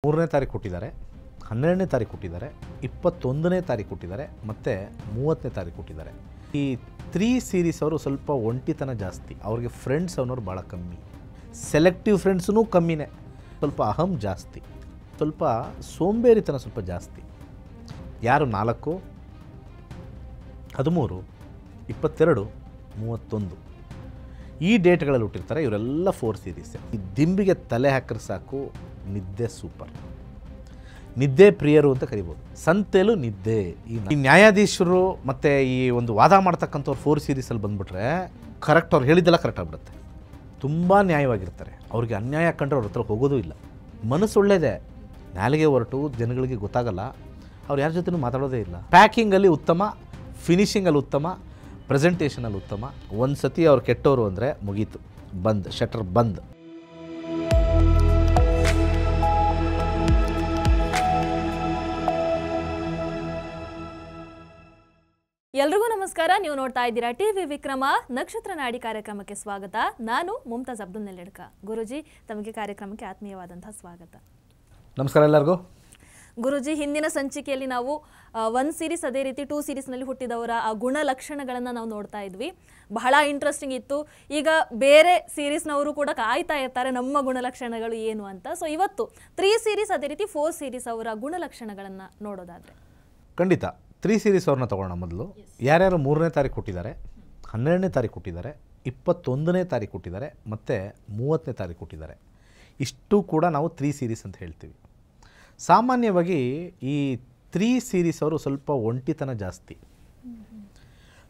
3ನೇ ತಾರೀಕು ಕೊಟ್ಟಿದ್ದಾರೆ, 12ನೇ ತಾರೀಕು ಕೊಟ್ಟಿದ್ದಾರೆ, 21ನೇ ತಾರೀಕು ಕೊಟ್ಟಿದ್ದಾರೆ, ಮತ್ತು 30ನೇ ತಾರೀಕು ಕೊಟ್ಟಿದ್ದಾರೆ. ಈ 3 ಸೀರೀಸ್ ಅವರು ಸ್ವಲ್ಪ ಒಂಟಿತನ ಜಾಸ್ತಿ, ಅವ್ರಿಗೆ ಫ್ರೆಂಡ್ಸ್ ಅನ್ನೋರು ಭಾಳ ಕಮ್ಮಿ, ಸೆಲೆಕ್ಟಿವ್ ಫ್ರೆಂಡ್ಸೂ ಕಮ್ಮಿನೇ, ಸ್ವಲ್ಪ ಅಹಂ ಜಾಸ್ತಿ, ಸ್ವಲ್ಪ ಸೋಂಬೇರಿತನ ಸ್ವಲ್ಪ ಜಾಸ್ತಿ. ಯಾರು 4, 13, 22, 31 ಈ ಡೇಟ್ಗಳಲ್ಲಿ ಹುಟ್ಟಿರ್ತಾರೆ ಇವರೆಲ್ಲ 4 ಸೀರೀಸ್. ಈ ದಿಂಬಿಗೆ ತಲೆ ಹಾಕಿದ್ರೆ ಸಾಕು, ನಿದ್ದೆ ಸೂಪರ್, ನಿದ್ದೆ ಪ್ರಿಯರು ಅಂತ ಕರಿಬೋದು. ಸಂತೆಲು ನಿದ್ದೆ. ಈ ನ್ಯಾಯಾಧೀಶರು ಮತ್ತು ಈ ಒಂದು ವಾದ ಮಾಡ್ತಕ್ಕಂಥವ್ರು 4 ಸೀರೀಸಲ್ಲಿ ಬಂದುಬಿಟ್ರೆ ಕರೆಕ್ಟ್, ಅವ್ರು ಹೇಳಿದ್ದೆಲ್ಲ ಕರೆಕ್ಟ್ ಆಗಿಬಿಡುತ್ತೆ. ತುಂಬ ನ್ಯಾಯವಾಗಿರ್ತಾರೆ, ಅವ್ರಿಗೆ ಅನ್ಯಾಯ ಕಂಡ್ರೆ ಅವ್ರ ಹತ್ರ ಹೋಗೋದು ಇಲ್ಲ. ಮನಸ್ಸು ಒಳ್ಳೆಯದೇ, ನಾಲಿಗೆ ಹೊರಟು ಜನಗಳಿಗೆ ಗೊತ್ತಾಗಲ್ಲ, ಅವ್ರು ಯಾರ ಜೊತೆನೂ ಮಾತಾಡೋದೇ ಇಲ್ಲ. ಪ್ಯಾಕಿಂಗಲ್ಲಿ ಉತ್ತಮ, ಫಿನಿಷಿಂಗಲ್ಲಿ ಉತ್ತಮ, ಪ್ರೆಸೆಂಟೇಷನಲ್ಲಿ ಉತ್ತಮ. ಒಂದು ಸತಿ ಅವ್ರು ಕೆಟ್ಟವರು ಅಂದರೆ ಮುಗೀತು, ಬಂದ್, ಶಟರ್ ಬಂದ್. ಎಲ್ರಿಗೂ ನಮಸ್ಕಾರ. ನೀವು ನೋಡ್ತಾ ಇದ್ದೀರಾ ಟಿವಿ ವಿಕ್ರಮ. ನಕ್ಷತ್ರ ನಾಡಿ ಕಾರ್ಯಕ್ರಮಕ್ಕೆ ಸ್ವಾಗತ. ನಾನು ಮುಮ್ತಾಜ್ ಅಬ್ದುಲ್ ನೆಲ್ಲೆಡ್ಕ. ಗುರುಜಿ, ತಮಗೆ ಕಾರ್ಯಕ್ರಮಕ್ಕೆ ಆತ್ಮೀಯವಾದಂತಹ ಸ್ವಾಗತ. ನಮಸ್ಕಾರ ಎಲ್ಲರಿಗೂ. ಗುರುಜಿ, ಹಿಂದಿನ ಸಂಚಿಕೆಯಲ್ಲಿ ನಾವು 1 ಸೀರೀಸ್, ಅದೇ ರೀತಿ 2 ಸೀರೀಸ್ನಲ್ಲಿ ಹುಟ್ಟಿದವರ ಆ ಗುಣಲಕ್ಷಣಗಳನ್ನು ನಾವು ನೋಡ್ತಾ ಇದ್ವಿ. ಬಹಳ ಇಂಟ್ರೆಸ್ಟಿಂಗ್ ಇತ್ತು. ಈಗ ಬೇರೆ ಸೀರೀಸ್ನವರು ಕೂಡ ಕಾಯ್ತಾ ಇರ್ತಾರೆ ನಮ್ಮ ಗುಣಲಕ್ಷಣಗಳು ಏನು ಅಂತ. ಸೊ ಇವತ್ತು 3 ಸೀರೀಸ್, ಅದೇ ರೀತಿ 4 ಸೀರೀಸ್ ಅವರ ಗುಣಲಕ್ಷಣಗಳನ್ನು ನೋಡೋದಾದರೆ ಖಂಡಿತ 3 ಸೀರೀಸ್ ಅವ್ರನ್ನ ತೊಗೊಳ್ಳೋಣ. ಮೊದಲು ಯಾರ್ಯಾರು 3ನೇ ತಾರೀಕು ಕೊಟ್ಟಿದ್ದಾರೆ, 12ನೇ ತಾರೀಕು ಕೊಟ್ಟಿದ್ದಾರೆ, 21ನೇ ತಾರೀಕು ಕೊಟ್ಟಿದ್ದಾರೆ, ಮತ್ತು 30ನೇ ತಾರೀಕು ಕೊಟ್ಟಿದ್ದಾರೆ. ಇಷ್ಟು ಕೂಡ ನಾವು 3 ಸೀರೀಸ್ ಅಂತ ಹೇಳ್ತೀವಿ. ಸಾಮಾನ್ಯವಾಗಿ ಈ 3 ಸೀರೀಸ್ ಅವರು ಸ್ವಲ್ಪ ಒಂಟಿತನ ಜಾಸ್ತಿ,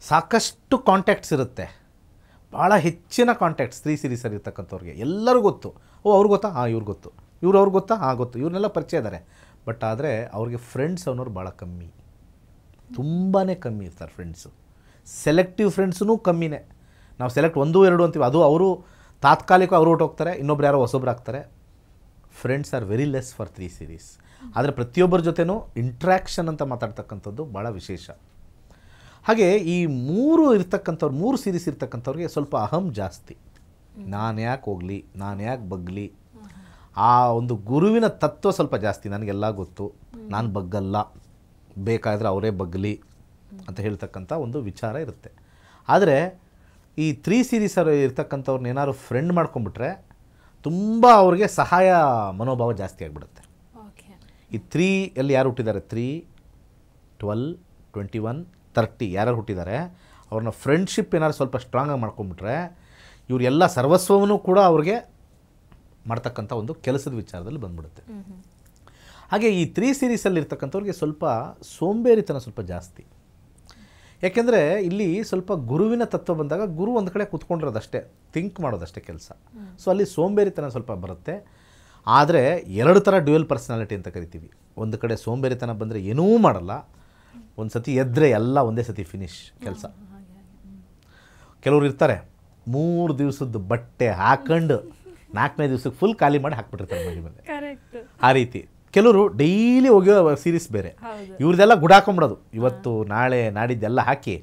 ಸಾಕಷ್ಟು ಕಾಂಟ್ಯಾಕ್ಟ್ಸ್ ಇರುತ್ತೆ, ಭಾಳ ಹೆಚ್ಚಿನ ಕಾಂಟ್ಯಾಕ್ಟ್ಸ್ 3 ಸೀರೀಸಲ್ಲಿ ಇರ್ತಕ್ಕಂಥವ್ರಿಗೆ. ಎಲ್ಲರೂ ಗೊತ್ತು, ಅವ್ರಿಗೆ ಗೊತ್ತಾ, ಇವ್ರಿಗೆ ಗೊತ್ತು, ಅವ್ರಿಗೆ ಗೊತ್ತಾ, ಗೊತ್ತು, ಇವ್ರನ್ನೆಲ್ಲ ಪರಿಚಯ ಇದ್ದಾರೆ. ಬಟ್ ಆದರೆ ಅವ್ರಿಗೆ ಫ್ರೆಂಡ್ಸ್ ಅನ್ನೋರು ಭಾಳ ಕಮ್ಮಿ, ತುಂಬಾ ಕಮ್ಮಿ ಇರ್ತಾರೆ ಫ್ರೆಂಡ್ಸು. ಸೆಲೆಕ್ಟಿವ್ ಫ್ರೆಂಡ್ಸೂ ಕಮ್ಮಿನೇ. ನಾವು ಸೆಲೆಕ್ಟ್ 1, 2 ಅಂತೀವಿ, ಅದು ಅವರು ತಾತ್ಕಾಲಿಕ ಅವರು ಹೊರಟೋಗ್ತಾರೆ, ಇನ್ನೊಬ್ರು ಯಾರೋ ಹೊಸೊಬ್ರು ಆಗ್ತಾರೆ. Friends are very less for 3 series. ಆದರೆ ಪ್ರತಿಯೊಬ್ಬರ ಜೊತೆನೂ ಇಂಟ್ರ್ಯಾಕ್ಷನ್ ಅಂತ ಮಾತಾಡ್ತಕ್ಕಂಥದ್ದು ಭಾಳ ವಿಶೇಷ. ಹಾಗೆ ಈ 3 ಸೀರೀಸ್ ಇರ್ತಕ್ಕಂಥವ್ರಿಗೆ ಸ್ವಲ್ಪ ಅಹಂ ಜಾಸ್ತಿ. ನಾನು ಯಾಕೆ ಹೋಗಲಿ, ನಾನು ಯಾಕೆ ಬಗ್ಗಲಿ, ಆ ಒಂದು ಗುರುವಿನ ತತ್ವ ಸ್ವಲ್ಪ ಜಾಸ್ತಿ. ನನಗೆಲ್ಲ ಗೊತ್ತು, ನಾನು ಬಗ್ಗಲ್ಲ, ಬೇಕಾದರೆ ಅವರೇ ಬಗ್ಗಲಿ ಅಂತ ಹೇಳ್ತಕ್ಕಂಥ ಒಂದು ವಿಚಾರ ಇರುತ್ತೆ. ಆದರೆ ಈ 3 ಸೀರೀಸ್ ಇರ್ತಕ್ಕಂಥವ್ರನ್ನ ಏನಾದ್ರು ಫ್ರೆಂಡ್ ಮಾಡ್ಕೊಂಡ್ಬಿಟ್ರೆ ತುಂಬ ಅವ್ರಿಗೆ ಸಹಾಯ ಮನೋಭಾವ ಜಾಸ್ತಿ ಆಗಿಬಿಡುತ್ತೆ. ಈ 3 ಎಲ್ಲಿ ಯಾರು ಹುಟ್ಟಿದ್ದಾರೆ, 3, 12, 21, 30 ಯಾರು ಹುಟ್ಟಿದ್ದಾರೆ, ಅವ್ರನ್ನ ಫ್ರೆಂಡ್ಶಿಪ್ ಏನಾದ್ರು ಸ್ವಲ್ಪ ಸ್ಟ್ರಾಂಗಾಗಿ ಮಾಡ್ಕೊಂಡ್ಬಿಟ್ರೆ ಇವರೆಲ್ಲ ಸರ್ವಸ್ವವನ್ನು ಕೂಡ ಅವ್ರಿಗೆ ಮಾಡ್ತಕ್ಕಂಥ ಒಂದು ಕೆಲಸದ ವಿಚಾರದಲ್ಲಿ ಬಂದ್ಬಿಡುತ್ತೆ. ಹಾಗೆ ಈ 3 ಸೀರೀಸಲ್ಲಿ ಇರ್ತಕ್ಕಂಥವ್ರಿಗೆ ಸ್ವಲ್ಪ ಸೋಂಬೇರಿತನ ಸ್ವಲ್ಪ ಜಾಸ್ತಿ. ಯಾಕೆಂದರೆ ಇಲ್ಲಿ ಸ್ವಲ್ಪ ಗುರುವಿನ ತತ್ವ ಬಂದಾಗ ಗುರು ಒಂದು ಕಡೆ ಕೂತ್ಕೊಂಡಿರೋದಷ್ಟೇ, ಥಿಂಕ್ ಮಾಡೋದಷ್ಟೇ ಕೆಲಸ. ಸೊ ಅಲ್ಲಿ ಸೋಂಬೇರಿತನ ಸ್ವಲ್ಪ ಬರುತ್ತೆ. ಆದರೆ 2 ಥರ ಡ್ಯುಯಲ್ ಪರ್ಸನಾಲಿಟಿ ಅಂತ ಕರಿತೀವಿ. ಒಂದು ಕಡೆ ಸೋಂಬೇರಿತನ ಬಂದರೆ ಏನೂ ಮಾಡಲ್ಲ, ಒಂದು ಸತಿ ಎದ್ದರೆ ಎಲ್ಲ ಒಂದೇ ಸತಿ ಫಿನಿಶ್ ಕೆಲಸ. ಕೆಲವರು ಇರ್ತಾರೆ 3 ದಿವಸದ ಬಟ್ಟೆ ಹಾಕೊಂಡು 4ನೇ ದಿವಸಕ್ಕೆ ಫುಲ್ ಖಾಲಿ ಮಾಡಿ ಹಾಕ್ಬಿಟ್ಟಿರ್ತಾರೆ ಮನೆ ಮೇಲೆ. ಆ ರೀತಿ ಕೆಲವರು ಡೈಲಿ ಹೋಗೋ ಸೀರೀಸ್ ಬೇರೆ. ಇವ್ರದ್ದೆಲ್ಲ ಗುಡಾಕೊಂಬಿಡೋದು, ಇವತ್ತು ನಾಳೆ ನಾಡಿದ್ದೆಲ್ಲ ಹಾಕಿ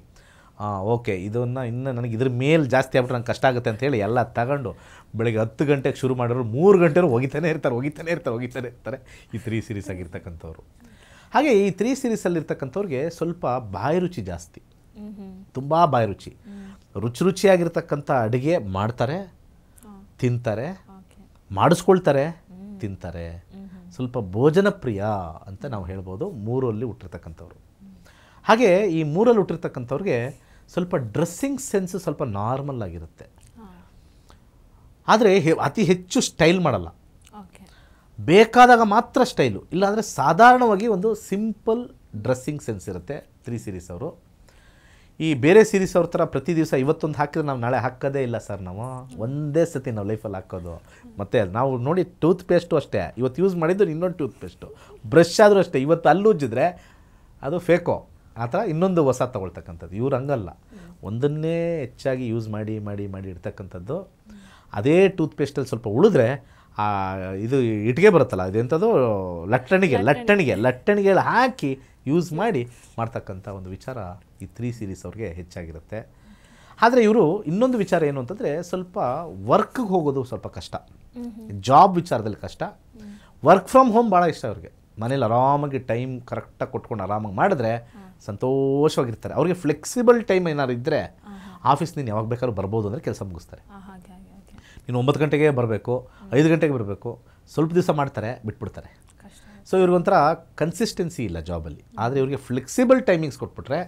ಓಕೆ ಇದನ್ನು ಇನ್ನು ನನಗೆ ಇದ್ರ ಮೇಲೆ ಜಾಸ್ತಿ ಆಗ್ಬಿಟ್ರೆ ನಂಗೆ ಕಷ್ಟ ಆಗುತ್ತೆ ಅಂತೇಳಿ ಎಲ್ಲ ತಗೊಂಡು ಬೆಳಗ್ಗೆ 10 ಗಂಟೆಗೆ ಶುರು ಮಾಡೋರು 3 ಗಂಟೆವರೆಗೂ ಹೋಗಿತಾನೆ ಇರ್ತಾರೆ ಈ 3 ಸೀರೀಸ್ ಆಗಿರ್ತಕ್ಕಂಥವ್ರು. ಹಾಗೆ ಈ 3 ಸೀರೀಸಲ್ಲಿರ್ತಕ್ಕಂಥವ್ರಿಗೆ ಸ್ವಲ್ಪ ಬಾಯಿ ರುಚಿ ಜಾಸ್ತಿ, ತುಂಬ ಬಾಯಿ ರುಚಿ. ರುಚಿಯಾಗಿರ್ತಕ್ಕಂಥ ಅಡುಗೆ ಮಾಡ್ತಾರೆ, ತಿಂತಾರೆ, ಮಾಡಿಸ್ಕೊಳ್ತಾರೆ, ತಿಂತಾರೆ. ಸ್ವಲ್ಪ ಭೋಜನ ಪ್ರಿಯ ಅಂತ ನಾವು ಹೇಳ್ಬೋದು 3ರಲ್ಲಿ ಹುಟ್ಟಿರ್ತಕ್ಕಂಥವ್ರು. ಹಾಗೆ ಈ 3ರಲ್ಲಿ ಹುಟ್ಟಿರ್ತಕ್ಕಂಥವ್ರಿಗೆ ಸ್ವಲ್ಪ ಡ್ರೆಸ್ಸಿಂಗ್ ಸೆನ್ಸ್ ಸ್ವಲ್ಪ ನಾರ್ಮಲ್ ಆಗಿರುತ್ತೆ. ಆದರೆ ಅತಿ ಹೆಚ್ಚು ಸ್ಟೈಲ್ ಮಾಡಲ್ಲ, ಬೇಕಾದಾಗ ಮಾತ್ರ ಸ್ಟೈಲು, ಇಲ್ಲಾಂದರೆ ಸಾಧಾರಣವಾಗಿ ಒಂದು ಸಿಂಪಲ್ ಡ್ರೆಸ್ಸಿಂಗ್ ಸೆನ್ಸ್ ಇರುತ್ತೆ 3 ಸೀರೀಸ್ ಅವರು. ಈ ಬೇರೆ ಸೀರೀಸ್ ಅವ್ರ ಥರ ಪ್ರತಿ ದಿವಸ ಇವತ್ತೊಂದು ಹಾಕಿದ್ರೆ ನಾವು ನಾಳೆ ಹಾಕೋದೇ ಇಲ್ಲ ಸರ್, ನಾವು ಒಂದೇ ಸತಿ ನಾವು ಲೈಫಲ್ಲಿ ಹಾಕೋದು. ಮತ್ತು ನಾವು ನೋಡಿ ಟೂತ್ ಪೇಸ್ಟು ಅಷ್ಟೇ, ಇವತ್ತು ಯೂಸ್ ಮಾಡಿದ್ದು ಇನ್ನೊಂದು ಟೂತ್ ಪೇಸ್ಟು, ಬ್ರಷ್ ಆದರೂ ಅಷ್ಟೇ, ಇವತ್ತು ಅಲ್ಲಿ ಉಜ್ಜಿದ್ರೆ ಅದು ಫೇಕೋ, ಆ ಥರ ಇನ್ನೊಂದು ಹೊಸ ತೊಗೊಳ್ತಕ್ಕಂಥದ್ದು. ಇವ್ರು ಹಂಗಲ್ಲ, ಒಂದನ್ನೇ ಹೆಚ್ಚಾಗಿ ಯೂಸ್ ಮಾಡಿ ಇರ್ತಕ್ಕಂಥದ್ದು. ಅದೇ ಟೂತ್ ಪೇಸ್ಟಲ್ಲಿ ಸ್ವಲ್ಪ ಉಳಿದ್ರೆ ಇದು ಇಟ್ಟಿಗೆ ಬರುತ್ತಲ್ಲ, ಇದೆಂಥದ್ದು ಲಟ್ಟಣಿಗೆ ಹಾಕಿ ಯೂಸ್ ಮಾಡಿ ಮಾಡ್ತಕ್ಕಂಥ ಒಂದು ವಿಚಾರ ಈ 3 ಸೀರೀಸ್ ಅವ್ರಿಗೆ ಹೆಚ್ಚಾಗಿರುತ್ತೆ. ಆದರೆ ಇವರು ಇನ್ನೊಂದು ವಿಚಾರ ಏನು ಅಂತಂದರೆ ಸ್ವಲ್ಪ ವರ್ಕ್ಗೆ ಹೋಗೋದು ಸ್ವಲ್ಪ ಕಷ್ಟ, ಜಾಬ್ ವಿಚಾರದಲ್ಲಿ ಕಷ್ಟ, ವರ್ಕ್ ಫ್ರಮ್ ಹೋಮ್ ಭಾಳ ಇಷ್ಟ ಅವ್ರಿಗೆ. ಮನೇಲಿ ಆರಾಮಾಗಿ ಟೈಮ್ ಕರೆಕ್ಟಾಗಿ ಕೊಟ್ಕೊಂಡು ಆರಾಮಾಗಿ ಮಾಡಿದ್ರೆ ಸಂತೋಷವಾಗಿರ್ತಾರೆ. ಅವ್ರಿಗೆ ಫ್ಲೆಕ್ಸಿಬಲ್ ಟೈಮ್ ಏನಾದ್ರು ಇದ್ದರೆ ಆಫೀಸ್ ನೀನು ಯಾವಾಗ ಬೇಕಾದ್ರೂ ಬರ್ಬೋದು ಅಂದರೆ ಕೆಲಸ ಮುಗಿಸ್ತಾರೆ. ನೀನು 9 ಗಂಟೆಗೆ ಬರಬೇಕು, 5 ಗಂಟೆಗೆ ಬರಬೇಕು, ಸ್ವಲ್ಪ ದಿವಸ ಮಾಡ್ತಾರೆ, ಬಿಟ್ಬಿಡ್ತಾರೆ. ಸೊ ಇವ್ರಿಗೊಂಥರ ಕನ್ಸಿಸ್ಟೆನ್ಸಿ ಇಲ್ಲ ಜಾಬಲ್ಲಿ. ಆದರೆ ಇವ್ರಿಗೆ ಫ್ಲೆಕ್ಸಿಬಲ್ ಟೈಮಿಂಗ್ಸ್ ಕೊಟ್ಬಿಟ್ರೆ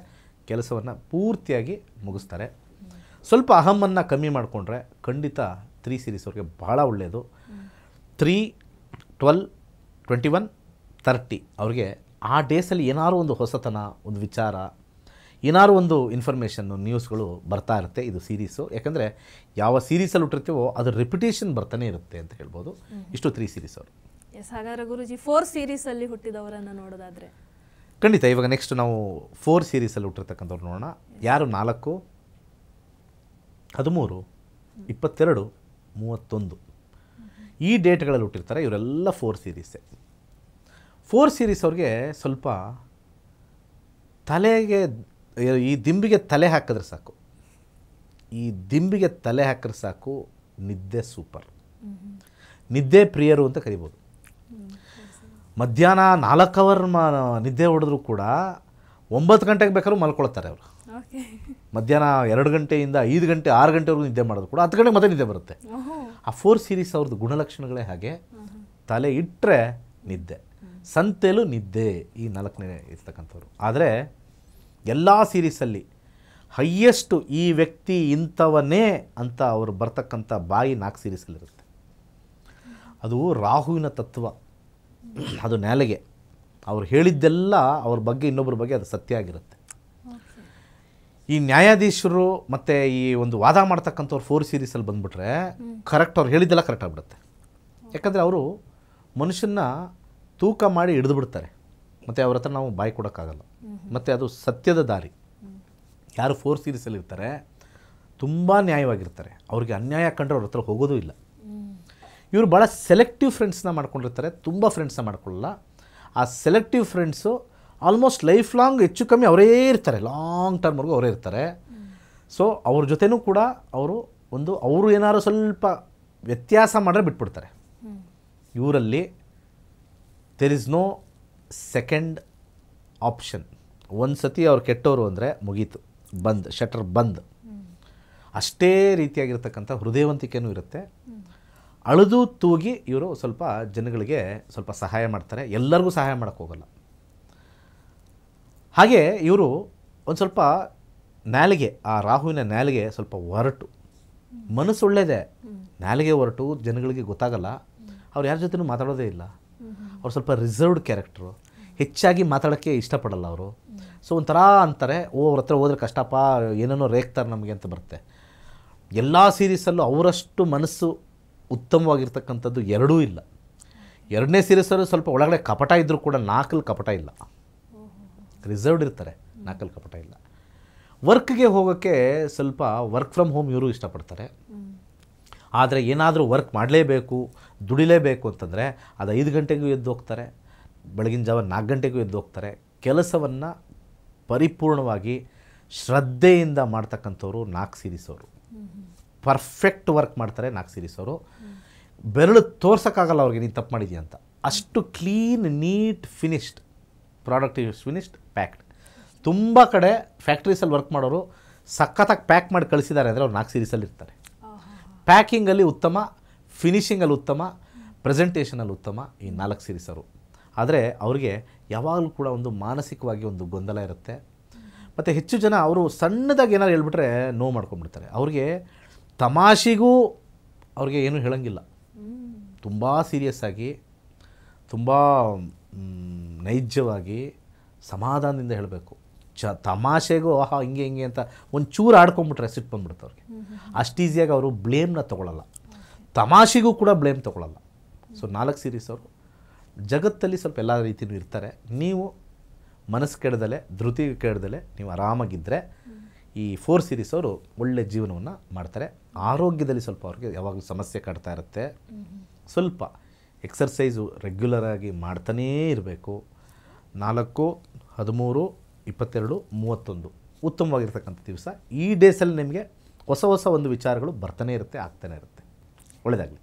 ಕೆಲಸವನ್ನು ಪೂರ್ತಿಯಾಗಿ ಮುಗಿಸ್ತಾರೆ. ಸ್ವಲ್ಪ ಅಹಮನ್ನು ಕಮ್ಮಿ ಮಾಡಿಕೊಂಡ್ರೆ ಖಂಡಿತ 3 ಸೀರೀಸ್ ಅವ್ರಿಗೆ ಭಾಳ ಒಳ್ಳೆಯದು. 3, 12, 21, 30 ಅವ್ರಿಗೆ ಆ ಡೇಸಲ್ಲಿ ಏನಾದ್ರು ಒಂದು ಹೊಸತನ, ಒಂದು ವಿಚಾರ, ಏನಾದ್ರು ಒಂದು ಇನ್ಫಾರ್ಮೇಷನ್ನು, ನ್ಯೂಸ್ಗಳು ಬರ್ತಾ ಇರುತ್ತೆ. ಇದು ಸೀರೀಸು. ಯಾಕಂದರೆ ಯಾವ ಸೀರೀಸಲ್ಲಿ ಹುಟ್ಟಿರ್ತೀವೋ ಅದು ರಿಪಿಟೇಷನ್ ಬರ್ತಾನೆ ಇರುತ್ತೆ ಅಂತ ಹೇಳ್ಬೋದು. ಇಷ್ಟು 3 ಸೀರೀಸ್ ಅವರು. ಎಸ್, ಹಾಗಾದ್ರೆ ಗುರುಜಿ 4 ಸೀರೀಸಲ್ಲಿ ಹುಟ್ಟಿದವರನ್ನು ನೋಡೋದಾದರೆ ಖಂಡಿತ ಇವಾಗ ನೆಕ್ಸ್ಟ್ ನಾವು 4 ಸೀರೀಸಲ್ಲಿ ಹುಟ್ಟಿರ್ತಕ್ಕಂಥವ್ರು ನೋಡೋಣ. ಯಾರು 4, 13, 22, 31 ಈ ಡೇಟ್ಗಳಲ್ಲಿ ಹುಟ್ಟಿರ್ತಾರೆ. ಇವರೆಲ್ಲ 4 ಸೀರೀಸೇ. 4 ಸೀರೀಸ್ ಅವ್ರಿಗೆ ಸ್ವಲ್ಪ ತಲೆಗೆ, ಈ ದಿಂಬಿಗೆ ತಲೆ ಹಾಕಿದ್ರೆ ಸಾಕು, ಈ ದಿಂಬಿಗೆ ತಲೆ ಹಾಕಿದ್ರೆ ಸಾಕು, ನಿದ್ದೆ ಸೂಪರ್, ನಿದ್ದೆ ಪ್ರಿಯರು ಅಂತ ಕರಿಬೋದು. ಮಧ್ಯಾಹ್ನ 4 ಅವರ್ ನಿದ್ದೆ ಹೊಡೆದ್ರು ಕೂಡ 9 ಗಂಟೆಗೆ ಬೇಕಾದ್ರೂ ಮಲ್ಕೊಳ್ತಾರೆ ಅವರು. ಮಧ್ಯಾಹ್ನ 2 ಗಂಟೆಯಿಂದ 5 ಗಂಟೆ 6 ಗಂಟೆವರೆಗೂ ನಿದ್ದೆ ಮಾಡೋದು ಕೂಡ 10 ಗಂಟೆಗೆ ಮತ್ತೆ ನಿದ್ದೆ ಬರುತ್ತೆ. ಆ 4 ಸೀರೀಸ್ ಅವ್ರದ್ದು ಗುಣಲಕ್ಷಣಗಳೇ ಹಾಗೆ. ತಲೆ ಇಟ್ಟರೆ ನಿದ್ದೆ, ಸಂತೆಲು ನಿದ್ದೆ, ಈ 4ನೇ ಇರ್ತಕ್ಕಂಥವ್ರು. ಆದರೆ ಎಲ್ಲ ಸೀರೀಸಲ್ಲಿ ಹೈಯೆಸ್ಟು ಈ ವ್ಯಕ್ತಿ ಇಂಥವನೇ ಅಂತ ಅವರು ಬರ್ತಕ್ಕಂಥ ಬಾಯಿ 4 ಸೀರೀಸಲ್ಲಿರುತ್ತೆ. ಅದು ರಾಹುವಿನ ತತ್ವ, ಅದು ನ್ಯಾಲೆಗೆ. ಅವ್ರು ಹೇಳಿದ್ದೆಲ್ಲ ಅವ್ರ ಬಗ್ಗೆ, ಇನ್ನೊಬ್ಬರ ಬಗ್ಗೆ ಅದು ಸತ್ಯ ಆಗಿರುತ್ತೆ. ಈ ನ್ಯಾಯಾಧೀಶರು ಮತ್ತು ಈ ಒಂದು ವಾದ ಮಾಡ್ತಕ್ಕಂಥವ್ರು 4 ಸೀರೀಸಲ್ಲಿ ಬಂದುಬಿಟ್ರೆ ಕರೆಕ್ಟ್, ಅವ್ರು ಹೇಳಿದ್ದೆಲ್ಲ ಕರೆಕ್ಟ್ ಆಗಿಬಿಡುತ್ತೆ. ಯಾಕಂದರೆ ಅವರು ಮನುಷ್ಯನ ತೂಕ ಮಾಡಿ ಹಿಡಿದು ಬಿಡ್ತಾರೆ, ಮತ್ತು ಅವ್ರ ಹತ್ರ ನಾವು ಬಾಯಿ ಕೊಡೋಕ್ಕಾಗಲ್ಲ, ಮತ್ತು ಅದು ಸತ್ಯದ ದಾರಿ. ಯಾರು 4 ಸೀರೀಸಲ್ಲಿ ಇರ್ತಾರೆ ತುಂಬ ನ್ಯಾಯವಾಗಿರ್ತಾರೆ, ಅವ್ರಿಗೆ ಅನ್ಯಾಯ ಕಂಡ್ರೆ ಅವ್ರ ಹತ್ರ ಹೋಗೋದೂ ಇಲ್ಲ. ಇವರು ಭಾಳ ಸೆಲೆಕ್ಟಿವ್ ಫ್ರೆಂಡ್ಸ್ನ ಮಾಡ್ಕೊಂಡಿರ್ತಾರೆ, ತುಂಬ ಫ್ರೆಂಡ್ಸ್ನ ಮಾಡ್ಕೊಳ್ಳಲ್ಲ. ಆ selective friends almost life long ಹೆಚ್ಚು ಕಮ್ಮಿ ಅವರೇ ಇರ್ತಾರೆ, ಲಾಂಗ್ ಟರ್ಮ್ವರೆಗೂ ಅವರೇ ಇರ್ತಾರೆ. ಸೊ ಅವ್ರ ಜೊತೆನೂ ಕೂಡ ಅವರು ಏನಾದ್ರು ಸ್ವಲ್ಪ ವ್ಯತ್ಯಾಸ ಮಾಡಿದ್ರೆ ಬಿಟ್ಬಿಡ್ತಾರೆ. ಇವರಲ್ಲಿ there is no second option. ಒಂದು ಸತಿ ಅವ್ರು ಕೆಟ್ಟವರು ಅಂದರೆ ಮುಗೀತು, ಬಂದ್, ಶಟರ್ ಬಂದ್. ಅಷ್ಟೇ ರೀತಿಯಾಗಿರ್ತಕ್ಕಂಥ ಹೃದಯವಂತಿಕೆಯೂ ಇರುತ್ತೆ. ಅಳೆದು ತೂಗಿ ಇವರು ಸ್ವಲ್ಪ ಜನಗಳಿಗೆ ಸ್ವಲ್ಪ ಸಹಾಯ ಮಾಡ್ತಾರೆ, ಎಲ್ಲರಿಗೂ ಸಹಾಯ ಮಾಡೋಕ್ಕೆ ಹೋಗಲ್ಲ. ಹಾಗೆ ಇವರು ಒಂದು ಸ್ವಲ್ಪ ನಾಲಿಗೆ, ಆ ರಾಹುವಿನ ನಾಲಿಗೆ ಸ್ವಲ್ಪ ಹೊರಟು, ಮನಸ್ಸು ಒಳ್ಳೆಯದೇ, ನಾಲಿಗೆ ಹೊರಟು ಜನಗಳಿಗೆ ಗೊತ್ತಾಗಲ್ಲ. ಅವ್ರು ಯಾರ ಜೊತೆನೂ ಮಾತಾಡೋದೇ ಇಲ್ಲ. ಅವ್ರು ಸ್ವಲ್ಪ ರಿಸರ್ವ್ಡ್ ಕ್ಯಾರೆಕ್ಟ್ರು, ಹೆಚ್ಚಾಗಿ ಮಾತಾಡೋಕ್ಕೆ ಇಷ್ಟಪಡಲ್ಲ ಅವರು. ಸೊ ಒಂಥರ ಅಂತಾರೆ, ಅವ್ರ ಹತ್ರ ಹೋದ್ರೆ ಕಷ್ಟಪ್ಪ, ಏನೇನೋ ರೇಗ್ತಾರೆ ನಮಗೆ ಅಂತ ಬರುತ್ತೆ. ಎಲ್ಲ ಸೀರೀಸಲ್ಲೂ ಅವರಷ್ಟು ಮನಸ್ಸು ಉತ್ತಮವಾಗಿರ್ತಕ್ಕಂಥದ್ದು ಎರಡೂ ಇಲ್ಲ. 2ನೇ ಸೀರೀಸಲ್ಲೂ ಸ್ವಲ್ಪ ಒಳಗಡೆ ಕಪಟ ಇದ್ದರೂ ಕೂಡ 4 ಕಪಟ ಇಲ್ಲ, ರಿಸರ್ವ್ಡ್ ಇರ್ತಾರೆ, 4 ಕಪಟ ಇಲ್ಲ. ವರ್ಕ್ಗೆ ಹೋಗೋಕ್ಕೆ ಸ್ವಲ್ಪ ವರ್ಕ್ ಫ್ರಮ್ ಹೋಮ್ ಇವರು ಇಷ್ಟಪಡ್ತಾರೆ. ಆದರೆ ಏನಾದರೂ ವರ್ಕ್ ಮಾಡಲೇಬೇಕು, ದುಡಿಲೇಬೇಕು ಅಂತಂದರೆ ಅದು 5 ಗಂಟೆಗೂ ಎದ್ದು ಹೋಗ್ತಾರೆ, ಬೆಳಗಿನ ಜಾವ 4 ಗಂಟೆಗೂ ಎದ್ದು ಹೋಗ್ತಾರೆ. ಕೆಲಸವನ್ನು ಪರಿಪೂರ್ಣವಾಗಿ ಶ್ರದ್ಧೆಯಿಂದ ಮಾಡ್ತಕ್ಕಂಥವ್ರು 4 ಸೀರೀಸ್ ಅವರು. ಪರ್ಫೆಕ್ಟ್ ವರ್ಕ್ ಮಾಡ್ತಾರೆ 4 ಸೀರೀಸ್ ಅವರು. ಬೆರಳು ತೋರ್ಸೋಕ್ಕಾಗಲ್ಲ ಅವ್ರಿಗೆ ನೀನು ತಪ್ಪು ಮಾಡಿದ್ಯಾ ಅಂತ. ಅಷ್ಟು clean, neat, finished product is finished, packed. ತುಂಬ ಕಡೆ ಫ್ಯಾಕ್ಟ್ರೀಸಲ್ಲಿ ವರ್ಕ್ ಮಾಡೋರು ಸಖತ್ತಾಗಿ ಪ್ಯಾಕ್ ಮಾಡಿ ಕಳಿಸಿದ್ದಾರೆ ಅಂದರೆ ಅವ್ರು 4 ಸೀರೀಸಲ್ಲಿ ಇರ್ತಾರೆ. ಪ್ಯಾಕಿಂಗಲ್ಲಿ ಉತ್ತಮ, ಫಿನಿಷಿಂಗಲ್ಲಿ ಉತ್ತಮ, ಪ್ರೆಸೆಂಟೇಷನಲ್ಲಿ ಉತ್ತಮ, ಈ 4 ಸೀರೀಸ್ ಅವರು. ಆದರೆ ಅವ್ರಿಗೆ ಯಾವಾಗಲೂ ಕೂಡ ಒಂದು ಮಾನಸಿಕವಾಗಿ ಒಂದು ಗೊಂದಲ ಇರುತ್ತೆ. ಮತ್ತು ಹೆಚ್ಚು ಜನ ಅವರು ಸಣ್ಣದಾಗಿ ಏನಾದ್ರು ಹೇಳ್ಬಿಟ್ರೆ ನೋವು ಮಾಡ್ಕೊಂಡ್ಬಿಡ್ತಾರೆ. ಅವ್ರಿಗೆ ತಮಾಷೆಗೂ ಅವ್ರಿಗೆ ಏನೂ ಹೇಳೋಂಗಿಲ್ಲ. ತುಂಬ ಸೀರಿಯಸ್ ಆಗಿ, ತುಂಬ ನೈಜವಾಗಿ, ಸಮಾಧಾನದಿಂದ ಹೇಳಬೇಕು. ತಮಾಷೆಗೂ ಆಹಾ ಹಿಂಗೆ ಹಿಂಗೆ ಅಂತ ಒಂಚೂರು ಆಡ್ಕೊಂಬಿಟ್ರೆ ಸಿಟ್ಟು ಬಂದ್ಬಿಡುತ್ತೆ ಅವ್ರಿಗೆ. ಅಷ್ಟು ಈಸಿಯಾಗಿ ಅವರು ಬ್ಲೇಮ್ನ ತೊಗೊಳ್ಳಲ್ಲ, ತಮಾಷೆಗೂ ಕೂಡ ಬ್ಲೇಮ್ ತೊಗೊಳ್ಳಲ್ಲ. ಸೊ 4 ಸೀರೀಸ್ ಅವರು ಜಗತ್ತಲ್ಲಿ ಸ್ವಲ್ಪ ಎಲ್ಲ ರೀತಿಯೂ ಇರ್ತಾರೆ. ನೀವು ಮನಸ್ಸು ಕೆಡದಲೆ, ಧೃತಿ ಕೆಡದಲೆ ನೀವು ಆರಾಮಾಗಿದ್ದರೆ ಈ 4 ಸೀರೀಸ್ ಅವರು ಒಳ್ಳೆ ಜೀವನವನ್ನು ಮಾಡ್ತಾರೆ. ಆರೋಗ್ಯದಲ್ಲಿ ಸ್ವಲ್ಪ ಅವ್ರಿಗೆ ಯಾವಾಗಲೂ ಸಮಸ್ಯೆ ಕಾಡ್ತಾ ಇರುತ್ತೆ. ಸ್ವಲ್ಪ ಎಕ್ಸರ್ಸೈಸು ರೆಗ್ಯುಲರಾಗಿ ಮಾಡ್ತಾನೇ ಇರಬೇಕು. 4, 13, 22, 31 ಉತ್ತಮವಾಗಿರ್ತಕ್ಕಂಥ ದಿವಸ. ಈ ಡೇಸಲ್ಲಿ ನಿಮಗೆ ಹೊಸ ಹೊಸ ಒಂದು ವಿಚಾರಗಳು ಬರ್ತಾನೆ ಇರುತ್ತೆ, ಆಗ್ತಾನೆ ಇರುತ್ತೆ. ಒಳ್ಳೆಯದಾಗಲಿ.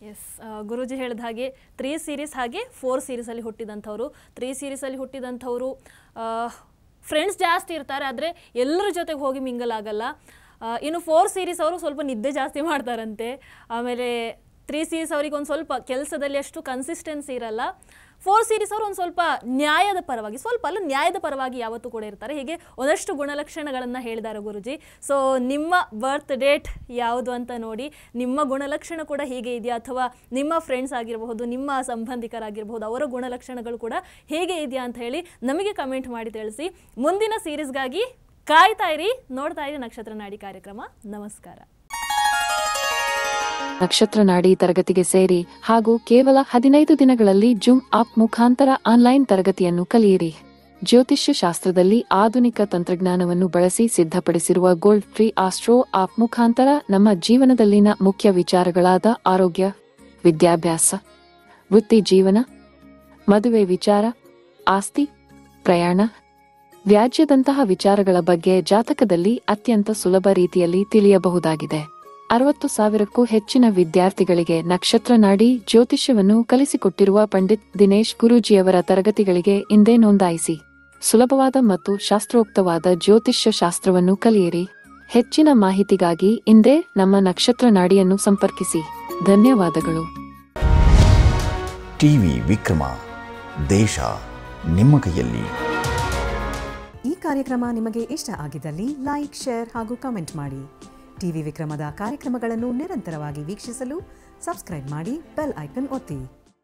ಎಸ್, ಗುರೂಜಿ ಹೇಳಿದ ಹಾಗೆ 3 ಸೀರೀಸ್ ಹಾಗೆ 4 ಸೀರೀಸಲ್ಲಿ ಹುಟ್ಟಿದಂಥವ್ರು. 3 ಸೀರೀಸಲ್ಲಿ ಹುಟ್ಟಿದಂಥವ್ರು ಫ್ರೆಂಡ್ಸ್ ಜಾಸ್ತಿ ಇರ್ತಾರೆ, ಆದರೆ ಎಲ್ಲರ ಜೊತೆಗೆ ಹೋಗಿ ಮಿಂಗಲ್ ಆಗಲ್ಲ. ಇನ್ನು 4 ಸೀರೀಸ್ ಅವರು ಸ್ವಲ್ಪ ನಿದ್ದೆ ಜಾಸ್ತಿ ಮಾಡ್ತಾರಂತೆ. ಆಮೇಲೆ 3 ಸೀರೀಸ್ ಅವ್ರಿಗೆ ಒಂದು ಸ್ವಲ್ಪ ಕೆಲಸದಲ್ಲಿ ಅಷ್ಟು ಕನ್ಸಿಸ್ಟೆನ್ಸಿ ಇರಲ್ಲ. 4 ಸೀರೀಸ್ ಅವರು ಒಂದು ಸ್ವಲ್ಪ ನ್ಯಾಯದ ಪರವಾಗಿ ಯಾವತ್ತೂ ಕೂಡ ಇರ್ತಾರೆ. ಹೀಗೆ ಒಂದಷ್ಟು ಗುಣಲಕ್ಷಣಗಳನ್ನು ಹೇಳಿದ್ದಾರೆ ಗುರುಜಿ. ಸೊ ನಿಮ್ಮ ಬರ್ತ್ ಡೇಟ್ ಯಾವುದು ಅಂತ ನೋಡಿ, ನಿಮ್ಮ ಗುಣಲಕ್ಷಣ ಕೂಡ ಹೀಗೆ ಇದೆಯಾ, ಅಥವಾ ನಿಮ್ಮ ಫ್ರೆಂಡ್ಸ್ ಆಗಿರಬಹುದು, ನಿಮ್ಮ ಸಂಬಂಧಿಕರಾಗಿರಬಹುದು, ಅವರ ಗುಣಲಕ್ಷಣಗಳು ಕೂಡ ಹೇಗೆ ಇದೆಯಾ ಅಂತ ಹೇಳಿ ನಮಗೆ ಕಮೆಂಟ್ ಮಾಡಿ ತಿಳಿಸಿ. ಮುಂದಿನ ಸೀರೀಸ್ಗಾಗಿ ಕಾಯ್ತಾ ಇರಿ, ನೋಡ್ತಾ ಇರಿ ನಕ್ಷತ್ರ ನಾಡಿ ಕಾರ್ಯಕ್ರಮ. ನಮಸ್ಕಾರ. ನಕ್ಷತ್ರ ನಾಡಿ ತರಗತಿಗೆ ಸೇರಿ ಹಾಗೂ ಕೇವಲ 15 ದಿನಗಳಲ್ಲಿ ಜೂಮ್ ಆಪ್ ಮುಖಾಂತರ ಆನ್ಲೈನ್ ತರಗತಿಯನ್ನು ಕಲಿಯಿರಿ. ಜ್ಯೋತಿಷ್ಯ ಶಾಸ್ತ್ರದಲ್ಲಿ ಆಧುನಿಕ ತಂತ್ರಜ್ಞಾನವನ್ನು ಬಳಸಿ ಸಿದ್ಧಪಡಿಸಿರುವ ಗೋಲ್ಡ್ ಫ್ರೀ ಆಸ್ಟ್ರೋ ಆಪ್ ಮುಖಾಂತರ ನಮ್ಮ ಜೀವನದಲ್ಲಿನ ಮುಖ್ಯ ವಿಚಾರಗಳಾದ ಆರೋಗ್ಯ, ವಿದ್ಯಾಭ್ಯಾಸ, ವೃತ್ತಿ ಜೀವನ, ಮದುವೆ ವಿಚಾರ, ಆಸ್ತಿ, ಪ್ರಯಾಣ, ವ್ಯಾಜ್ಯದಂತಹ ವಿಚಾರಗಳ ಬಗ್ಗೆ ಜಾತಕದಲ್ಲಿ ಅತ್ಯಂತ ಸುಲಭ ರೀತಿಯಲ್ಲಿ ತಿಳಿಯಬಹುದಾಗಿದೆ. 60,000ಕ್ಕೂ ಹೆಚ್ಚಿನ ವಿದ್ಯಾರ್ಥಿಗಳಿಗೆ ನಕ್ಷತ್ರ ನಾಡಿ ಜ್ಯೋತಿಷ್ಯವನ್ನು ಕಲಿಸಿಕೊಟ್ಟಿರುವ ಪಂಡಿತ್ ದಿನೇಶ್ ಗುರೂಜಿಯವರ ತರಗತಿಗಳಿಗೆ ಇಂದೇ ನೋಂದಾಯಿಸಿ. ಸುಲಭವಾದ ಮತ್ತು ಶಾಸ್ತ್ರೋಕ್ತವಾದ ಜ್ಯೋತಿಷ್ಯ ಶಾಸ್ತ್ರವನ್ನು ಕಲಿಯಿರಿ. ಹೆಚ್ಚಿನ ಮಾಹಿತಿಗಾಗಿ ಇಂದೇ ನಮ್ಮ ನಕ್ಷತ್ರ ನಾಡಿಯನ್ನು ಸಂಪರ್ಕಿಸಿ. ಧನ್ಯವಾದಗಳು. ಟಿವಿ ವಿಕ್ರಮ, ದೇಶ ನಿಮ್ಮ ಕೈಯಲ್ಲಿ. ಈ ಕಾರ್ಯಕ್ರಮ ನಿಮಗೆ ಇಷ್ಟ ಆಗಿದ್ದಲ್ಲಿ ಲೈಕ್, ಶೇರ್ ಹಾಗೂ ಕಮೆಂಟ್ ಮಾಡಿ. ಟಿವಿ ವಿಕ್ರಮದ ಕಾರ್ಯಕ್ರಮಗಳನ್ನು ನಿರಂತರವಾಗಿ ವೀಕ್ಷಿಸಲು ಸಬ್ಸ್ಕ್ರೈಬ್ ಮಾಡಿ, ಬೆಲ್ ಐಕನ್ ಒತ್ತಿ.